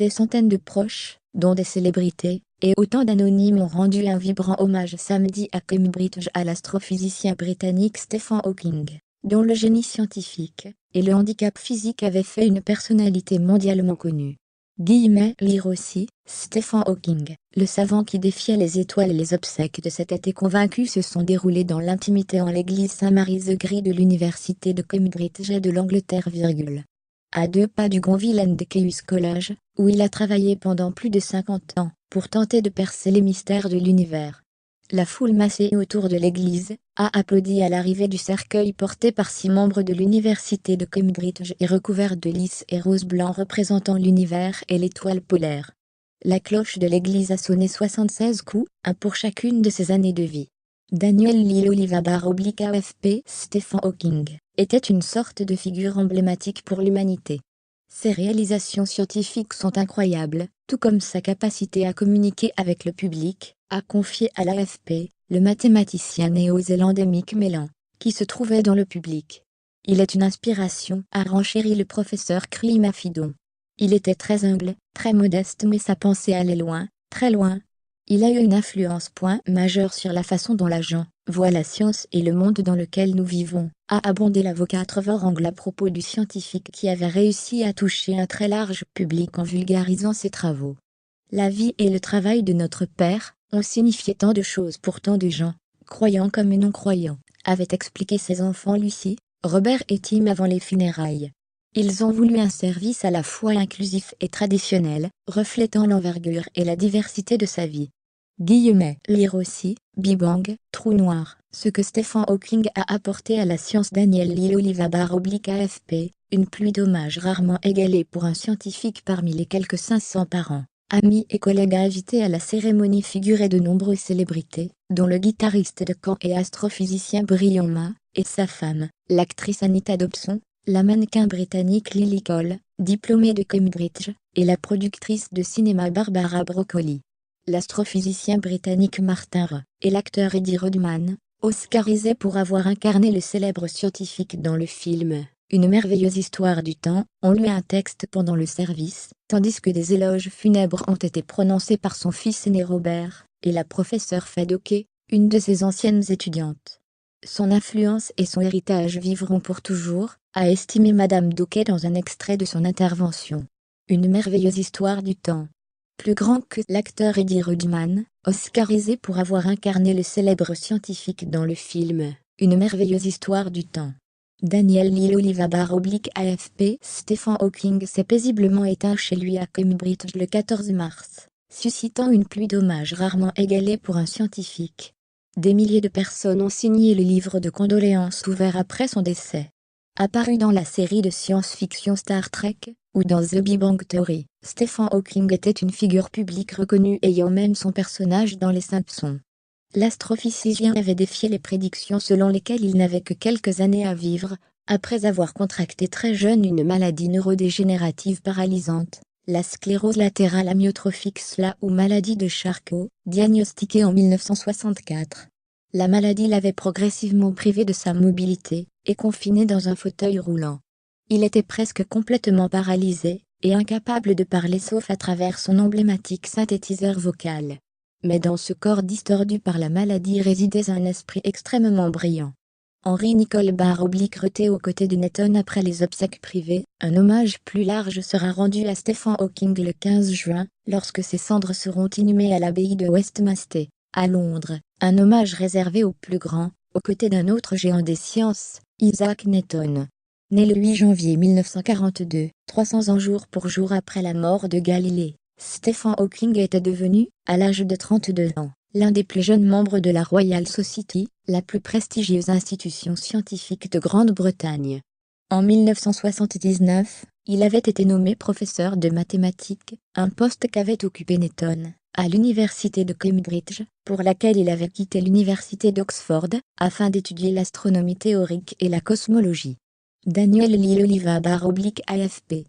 Des centaines de proches, dont des célébrités, et autant d'anonymes ont rendu un vibrant hommage samedi à Cambridge à l'astrophysicien britannique Stephen Hawking, dont le génie scientifique et le handicap physique avaient fait une personnalité mondialement connue. Lire aussi, Stephen Hawking, le savant qui défiait les étoiles et les obsèques de cet été convaincu se sont déroulés dans l'intimité en l'église Saint-Mary's-the-Grey de l'université de Cambridge et de l'Angleterre. À 2 pas du Gonville and Keyes College, où il a travaillé pendant plus de 50 ans, pour tenter de percer les mystères de l'univers. La foule massée autour de l'église a applaudi à l'arrivée du cercueil porté par 6 membres de l'université de Cambridge et recouvert de lys et rose blanc représentant l'univers et l'étoile polaire. La cloche de l'église a sonné 76 coups, un pour chacune de ses années de vie. Daniel Lee Oliva /AFP Stephen Hawking était une sorte de figure emblématique pour l'humanité. Ses réalisations scientifiques sont incroyables, tout comme sa capacité à communiquer avec le public, a confié à l'AFP le mathématicien néo-zélandais Mick Mellon, qui se trouvait dans le public. Il est une inspiration, a renchéri le professeur Cri Mafidon. Il était très humble, très modeste, mais sa pensée allait loin, très loin. Il a eu une influence majeure sur la façon dont la gens voient la science et le monde dans lequel nous vivons, a abondé l'avocat Trevor Angle à propos du scientifique qui avait réussi à toucher un très large public en vulgarisant ses travaux. La vie et le travail de notre Père ont signifié tant de choses pour tant de gens, croyants comme non-croyants, avaient expliqué ses enfants Lucie, Robert et Tim avant les funérailles. Ils ont voulu un service à la fois inclusif et traditionnel, reflétant l'envergure et la diversité de sa vie. Lire aussi, Big Bang, Trou noir, ce que Stephen Hawking a apporté à la science. Daniel Lee Oliva /AFP, une pluie d'hommages rarement égalée pour un scientifique parmi les quelques 500 par an. Amis et collègues invités à la cérémonie figuraient de nombreuses célébrités, dont le guitariste de camp et astrophysicien Brian May, et sa femme, l'actrice Anita Dobson, la mannequin britannique Lily Cole, diplômée de Cambridge, et la productrice de cinéma Barbara Broccoli. L'astrophysicien britannique Martin Rowe, et l'acteur Eddie Redmayne, oscarisé pour avoir incarné le célèbre scientifique dans le film Une merveilleuse histoire du temps, ont lu un texte pendant le service, tandis que des éloges funèbres ont été prononcés par son fils aîné Robert, et la professeure Fadoke, une de ses anciennes étudiantes. Son influence et son héritage vivront pour toujours, a estimé Madame Doquet dans un extrait de son intervention. Une merveilleuse histoire du temps. Plus grand que l'acteur Eddie Redmayne, oscarisé pour avoir incarné le célèbre scientifique dans le film Une merveilleuse histoire du temps. Daniel Lee Oliva /AFP Stephen Hawking s'est paisiblement éteint chez lui à Cambridge le 14 mars, suscitant une pluie d'hommages rarement égalée pour un scientifique. Des milliers de personnes ont signé le livre de condoléances ouvert après son décès. Apparu dans la série de science-fiction Star Trek, ou dans The Big Bang Theory, Stephen Hawking était une figure publique reconnue ayant même son personnage dans Les Simpsons. L'astrophysicien avait défié les prédictions selon lesquelles il n'avait que quelques années à vivre, après avoir contracté très jeune une maladie neurodégénérative paralysante, la sclérose latérale amyotrophique SLA ou maladie de Charcot, diagnostiquée en 1964. La maladie l'avait progressivement privé de sa mobilité, et confiné dans un fauteuil roulant. Il était presque complètement paralysé, et incapable de parler sauf à travers son emblématique synthétiseur vocal. Mais dans ce corps distordu par la maladie résidait un esprit extrêmement brillant. Henry Nicole /Reté aux côtés de Newton après les obsèques privées, un hommage plus large sera rendu à Stephen Hawking le 15 juin, lorsque ses cendres seront inhumées à l'abbaye de Westminster, à Londres, un hommage réservé aux plus grands, aux côtés d'un autre géant des sciences, Isaac Newton. Né le 8 janvier 1942, 300 ans jour pour jour après la mort de Galilée, Stephen Hawking était devenu, à l'âge de 32 ans, l'un des plus jeunes membres de la Royal Society, la plus prestigieuse institution scientifique de Grande-Bretagne. En 1979, il avait été nommé professeur de mathématiques, un poste qu'avait occupé Newton, à l'université de Cambridge, pour laquelle il avait quitté l'université d'Oxford, afin d'étudier l'astronomie théorique et la cosmologie. Daniel Lee Oliva /AFP